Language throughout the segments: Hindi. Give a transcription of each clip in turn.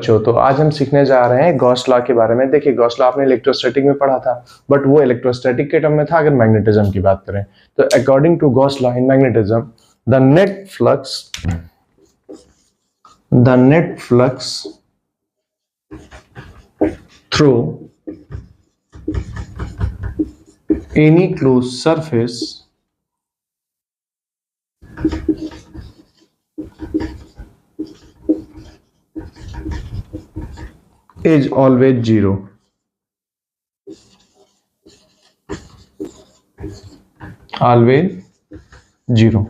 बच्चों, तो आज हम सीखने जा रहे हैं गॉस लॉ के बारे में। देखिए, गॉस लॉ आपने इलेक्ट्रोस्टैटिक में पढ़ा था, बट वो इलेक्ट्रोस्टैटिक के टर्म में था। अगर मैग्नेटिज्म की बात करें तो according to Gauss law in magnetism, the net flux through any close surface is always zero. Always zero.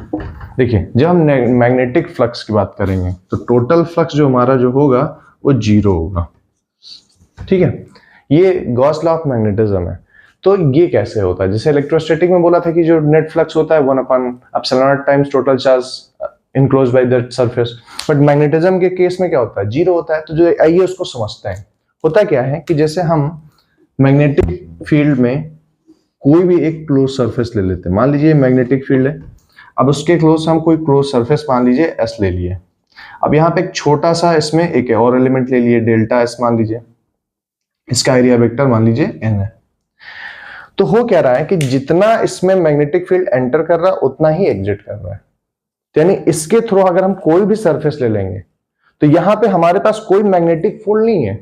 देखिए, जब हम मैग्नेटिक फ्लक्स की बात करेंगे तो टोटल फ्लक्स जो हमारा जो होगा वो जीरो होगा। ठीक है, ये गॉस लॉ ऑफ मैग्नेटिज्म है। तो ये कैसे होता है? जैसे इलेक्ट्रोस्टैटिक में बोला था कि जो नेट फ्लक्स होता है 1/ε0 times total charge enclose by that surface, but magnetism के केस में क्या होता है? जीरो होता है। तो जो आइए उसको समझते हैं। होता क्या है कि जैसे हम मैग्नेटिक फील्ड में कोई भी एक क्लोज सरफेस ले लेते हैं। मान लीजिए मैग्नेटिक फील्ड है, अब उसके क्लोज हम कोई क्लोज सरफेस मान लीजिए एस ले लिए। अब यहाँ पे एक छोटा सा इसमें एक और एलिमेंट ले लिए, डेल्टा एस मान लीजिए, इसका एरिया वेक्टर मान लीजिए एन है। तो हो क्या रहा है कि जितना इसमें मैग्नेटिक फील्ड एंटर कर रहा है उतना ही एग्जिट कर रहा है। यानी इसके थ्रू अगर हम कोई भी सरफेस ले लेंगे तो यहां पे हमारे पास कोई मैग्नेटिक फील्ड नहीं है।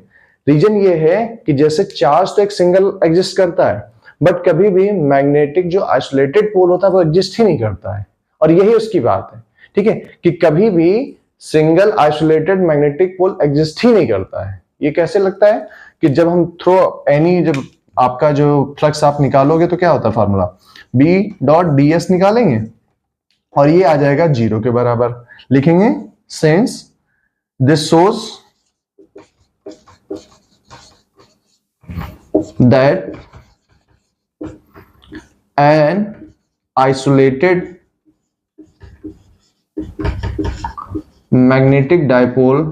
रीजन ये है कि जैसे चार्ज तो एक सिंगल एग्जिस्ट करता है, बट कभी भी मैग्नेटिक जो आइसोलेटेड पोल होता है वो एग्जिस्ट ही नहीं करता है। और यही उसकी बात है, ठीक है, कि कभी भी single isolated magnetic pole exist ही नहीं करता है। ये कैसे लगता है कि जब हम थ्रो एनी, जब आपका जो फ्लक्स आप निकालोगे तो क्या होता है फॉर्मूला, B.ds निकालेंगे और ये आ जाएगा जीरो के बराबर। लिखेंगे since this shows that an isolated magnetic dipole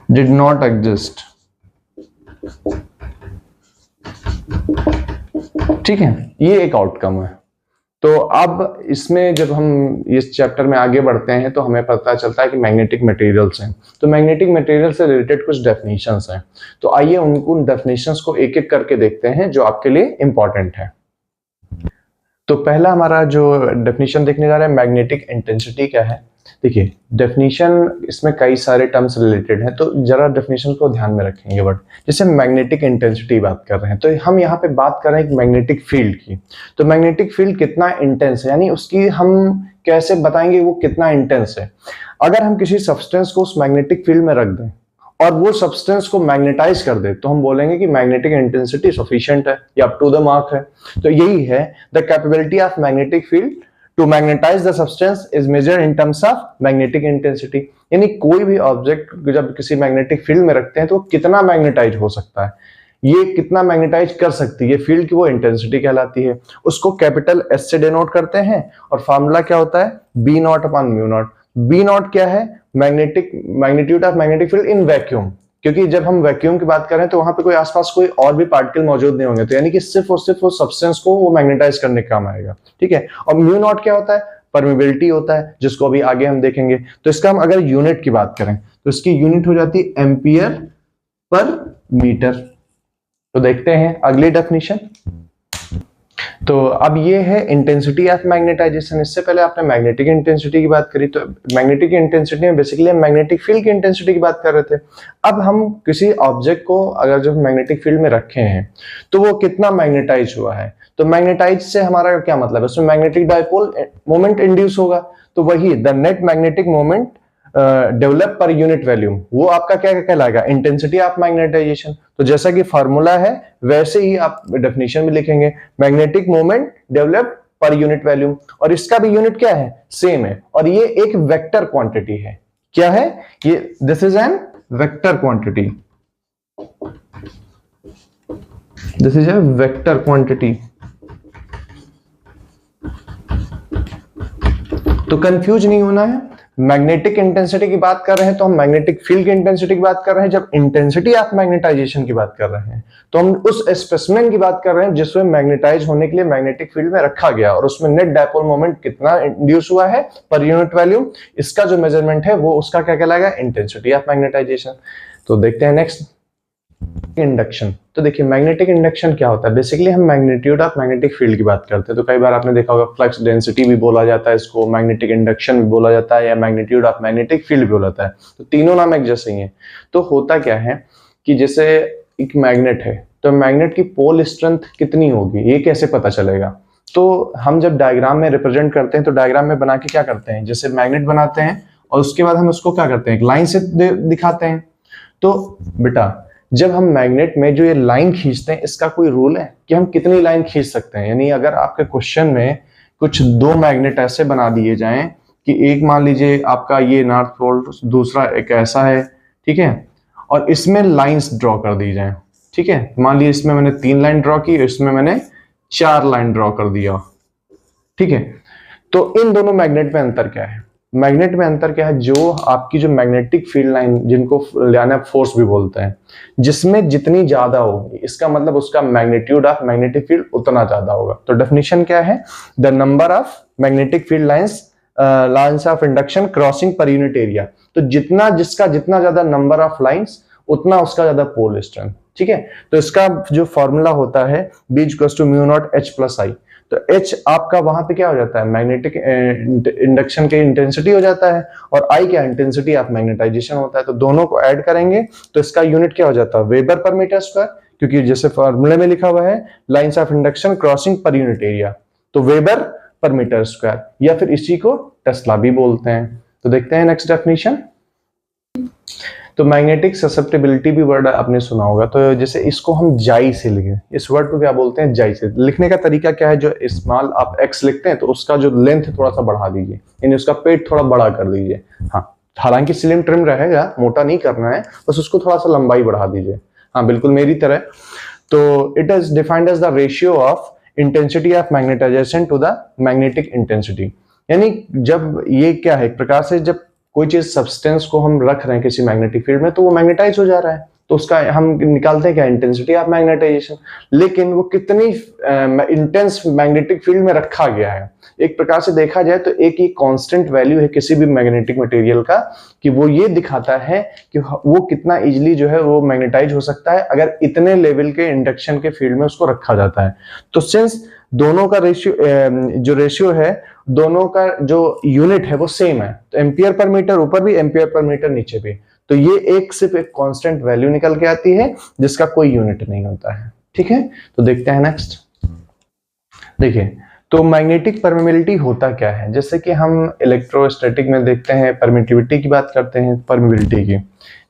did not exist। ठीक है, ये एक आउटकम है। तो अब इसमें जब हम इस चैप्टर में आगे बढ़ते हैं तो हमें पता चलता है कि मैग्नेटिक मटेरियल्स हैं। तो मैग्नेटिक मटेरियल से रिलेटेड कुछ डेफिनेशंस हैं। तो आइए उन डेफिनेशंस को एक एक करके देखते हैं जो आपके लिए इंपॉर्टेंट है। तो पहला हमारा जो डेफिनेशन देखने जा रहे हैं, मैग्नेटिक इंटेंसिटी क्या है। देखिए, डेफिनेशन इसमें कई सारे टर्म्स रिलेटेड हैं, तो जरा डेफिनेशन को ध्यान में रखेंगे। बट जैसे मैग्नेटिक इंटेंसिटी बात कर रहे हैं तो हम यहाँ पे बात कर रहे हैं मैग्नेटिक फील्ड की। तो मैग्नेटिक फील्ड कितना इंटेंस है, यानी उसकी हम कैसे बताएंगे वो कितना इंटेंस है। अगर हम किसी सब्सटेंस को उस मैग्नेटिक फील्ड में रख दें और वो सब्सटेंस को मैग्नेटाइज कर दे तो हम बोलेंगे कि मैग्नेटिक इंटेंसिटी सफिशिएंट है या अप टू द मार्क है। तो यही है, the capability of magnetic field to magnetize the substance is measured in terms of magnetic intensity. यानी कोई भी ऑब्जेक्ट जब किसी मैग्नेटिक फील्ड में रखते हैं तो कितना मैग्नेटाइज हो सकता है, ये कितना मैग्नेटाइज कर सकती है फील्ड की, वो इंटेंसिटी कहलाती है। उसको कैपिटल एस से डिनोट करते हैं और फार्मूला क्या होता है, B not upon mu not. B not क्या है, magnitude of magnetic field in vacuum, क्योंकि जब हम वैक्यूम की बात करें तो वहां पे कोई आसपास कोई और भी पार्टिकल मौजूद नहीं होंगे, तो यानी कि सिर्फ और सिर्फ वो सब्सटेंस को वो मैग्नेटाइज करने का काम आएगा। ठीक है, और म्यू नॉट क्या होता है, परमिबिलिटी होता है, जिसको अभी आगे हम देखेंगे। तो इसका हम अगर यूनिट की बात करें तो इसकी यूनिट हो जाती है एम्पियर पर मीटर। तो देखते हैं अगली डेफिनेशन। तो अब ये है इंटेंसिटी ऑफ मैग्नेटाइजेशन। इससे पहले आपने मैग्नेटिक इंटेंसिटी की बात करी, तो मैग्नेटिक इंटेंसिटी में बेसिकली हम मैग्नेटिक फील्ड की इंटेंसिटी की बात कर रहे थे। अब हम किसी ऑब्जेक्ट को अगर जब मैग्नेटिक फील्ड में रखे हैं तो वो कितना मैग्नेटाइज हुआ है। तो मैग्नेटाइज से हमारा क्या मतलब है, उसमें मैग्नेटिक डायपोल मोमेंट इंड्यूस होगा। तो वही the net magnetic moment develop per unit volume, वो आपका क्या कहलाएगा, इंटेंसिटी ऑफ मैग्नेटाइजेशन। तो जैसा कि फार्मूला है वैसे ही आप डेफिनेशन भी लिखेंगे, magnetic moment develop per unit volume, और इसका भी यूनिट क्या है, सेम है। और ये एक वेक्टर क्वांटिटी है। क्या है ये, this is an vector quantity, this is a vector quantity. तो कंफ्यूज नहीं होना है, मैग्नेटिक इंटेंसिटी की बात कर रहे हैं तो हम मैग्नेटिक फील्ड की इंटेंसिटी की बात कर रहे हैं। जब इंटेंसिटी ऑफ मैग्नेटाइजेशन की बात कर रहे हैं तो हम उस स्पेसिमेन की बात कर रहे हैं जिसमें मैग्नेटाइज होने के लिए मैग्नेटिक फील्ड में रखा गया और उसमें नेट डायपोल मोमेंट कितना इंड्यूस हुआ है पर यूनिट वैल्यू, इसका जो मेजरमेंट है वो उसका क्या कहलाएगा, इंटेंसिटी ऑफ मैग्नेटाइजेशन। तो देखते हैं नेक्स्ट, इंडक्शन। तो देखिए मैग्नेटिक इंडक्शन क्या होता है, बेसिकली हम मैग्नीट्यूड ऑफ मैग्नेटिक फील्ड की बात करते हैं। तो कई बार आपने देखा होगा फ्लक्स डेंसिटी भी बोला जाता है इसको, मैग्नेटिक इंडक्शन भी बोला जाता है या मैग्नीट्यूड ऑफ मैग्नेटिक फील्ड भी बोला जाता है। तो तीनों नाम एक जैसे ही हैं। तो होता क्या है कि जैसे एक मैग्नेट है तो मैग्नेट की पोल स्ट्रेंथ कितनी होगी ये कैसे पता चलेगा। तो हम जब डायग्राम में रिप्रेजेंट करते हैं तो डायग्राम में बना के क्या करते हैं, जैसे मैग्नेट बनाते हैं और उसके बाद हम उसको क्या करते हैं, एक लाइन से दिखाते हैं। तो बेटा जब हम मैग्नेट में जो ये लाइन खींचते हैं इसका कोई रूल है कि हम कितनी लाइन खींच सकते हैं। यानी अगर आपके क्वेश्चन में कुछ दो मैग्नेट ऐसे बना दिए जाएं कि एक मान लीजिए आपका ये नॉर्थ पोल, दूसरा एक ऐसा है, ठीक है, और इसमें लाइंस ड्रॉ कर दी जाएं, ठीक है, मान लीजिए इसमें मैंने 3 लाइन ड्रॉ की, इसमें मैंने 4 लाइन ड्रॉ कर दिया, ठीक है। तो इन दोनों मैग्नेट में अंतर क्या है, मैग्नेट में अंतर क्या है, जो आपकी जो मैग्नेटिक फील्ड लाइन जिनको लियाना फोर्स भी बोलते हैं, जिसमें जितनी ज्यादा होगी इसका मतलब उसका मैग्नीट्यूड ऑफ मैग्नेटिक फील्ड उतना ज्यादा होगा। तो डेफिनेशन क्या है, the number of magnetic field lines of induction crossing per unit area. तो जितना जिसका जितना ज्यादा नंबर ऑफ लाइंस उतना उसका ज्यादा पोल स्ट्रेंथ, ठीक है। तो इसका जो फॉर्मूला होता है B equals to mu not H plus I। तो H आपका वहां पे क्या हो जाता है, मैग्नेटिक इंडक्शन की इंटेंसिटी हो जाता है, और I क्या, इंटेंसिटी ऑफ मैग्नेटाइजेशन होता है। तो दोनों को ऐड करेंगे तो इसका यूनिट क्या हो जाता है, वेबर पर मीटर स्क्वायर, क्योंकि जैसे फॉर्मूले में लिखा हुआ है lines of induction crossing per unit area, तो वेबर पर मीटर स्क्वायर, या फिर इसी को टेस्ला भी बोलते हैं। तो देखते हैं नेक्स्ट डेफिनेशन। तो मैग्नेटिक ससेप्टेबिलिटी भी वर्ड आपने सुना होगा। तो जैसे इसको हम जाई से लिखें, इस वर्ड को क्या बोलते हैं, जाई से। लिखने का तरीका क्या है, जो स्मॉल आप एक्स लिखते हैं तो उसका जो लेंथ थोड़ा सा बढ़ा दीजिए, यानी उसका पेट थोड़ा बड़ा कर दीजिए। हाँ, हालांकि स्लिम ट्रिम रहेगा, मोटा नहीं करना है, बस उसको थोड़ा सा लंबाई बढ़ा दीजिए। हाँ, बिल्कुल मेरी तरह। तो it is defined as the ratio of intensity of magnetization to the magnetic intensity. यानी जब ये क्या है, एक प्रकार से जब कोई चीज सब्सटेंस को हम रख रहे हैं किसी मैग्नेटिक फील्ड में तो वो मैग्नेटाइज हो जा रहा है, तो उसका हम निकालते हैं क्या, इंटेंसिटी ऑफ मैग्नेटाइजेशन। लेकिन वो कितनी इंटेंस मैग्नेटिक फील्ड में रखा गया है, एक प्रकार से देखा जाए तो एक ही कांस्टेंट वैल्यू है किसी भी मैग्नेटिक मटेरियल का, कि वो ये दिखाता है कि वो कितना इजीली जो है वो मैग्नेटाइज हो सकता है अगर इतने लेवल के इंडक्शन के फील्ड में उसको रखा जाता है। तो सिंस दोनों का जो रेशियो है, दोनों का जो यूनिट है वो सेम है, तो एम्पियर पर मीटर ऊपर भी, एम्पियर पर मीटर नीचे भी, तो ये एक सिर्फ एक कांस्टेंट वैल्यू निकल के आती है जिसका कोई यूनिट नहीं होता है, ठीक है। तो देखते हैं नेक्स्ट। देखिए, तो मैग्नेटिक परमेबिलिटी होता क्या है, जैसे कि हम इलेक्ट्रोस्टैटिक में देखते हैं, परमिटिविटी की बात करते हैं, परमेबिलिटी की,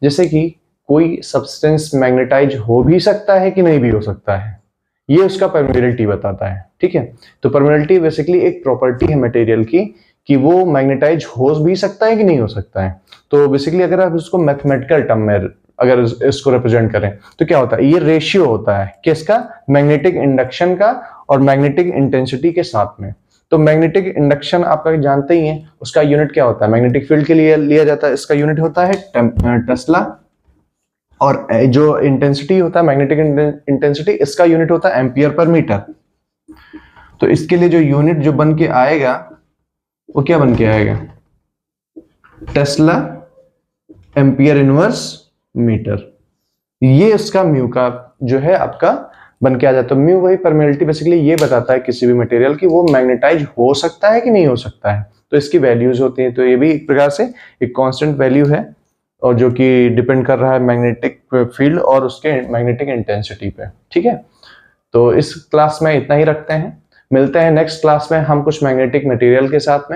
जैसे कि कोई सब्सटेंस मैग्नेटाइज हो भी सकता है कि नहीं भी हो सकता है, ये उसका परमेबिलिटी बताता है, ठीक है। तो परमेबिलिटी बेसिकली एक प्रॉपर्टी है मटेरियल की कि वो मैग्नेटाइज हो भी सकता है कि नहीं हो सकता है। तो बेसिकली अगर आप इसको मैथमेटिकल टर्म में अगर इसको रिप्रेजेंट करें तो क्या होता है, ये रेशियो होता है किसका, मैग्नेटिक इंडक्शन का और मैग्नेटिक इंटेंसिटी के साथ में। तो मैग्नेटिक इंडक्शन आपका जानते ही है, उसका यूनिट क्या होता है, मैग्नेटिक फील्ड के लिए लिया जाता है, इसका यूनिट होता है टेस्ला, और जो इंटेंसिटी होता है मैग्नेटिक इंटेंसिटी, इसका यूनिट होता है एम्पियर पर मीटर। तो इसके लिए जो यूनिट जो बन के आएगा वो क्या बन के आएगा, टेस्ला एम्पियर इनवर्स मीटर, ये उसका म्यू का जो है आपका बन के आ जाता है। म्यू वही परमेबिलिटी बेसिकली ये बताता है किसी भी मटेरियल की वो मैग्नेटाइज हो सकता है कि नहीं हो सकता है, तो इसकी वैल्यूज होती हैं। तो ये भी एक प्रकार से एक कांस्टेंट वैल्यू है और जो कि डिपेंड कर रहा है मैग्नेटिक फील्ड और उसके मैग्नेटिक इंटेंसिटी पे, ठीक है। तो इस क्लास में इतना ही रखते हैं, मिलते हैं नेक्स्ट क्लास में हम कुछ मैग्नेटिक मटेरियल के साथ में।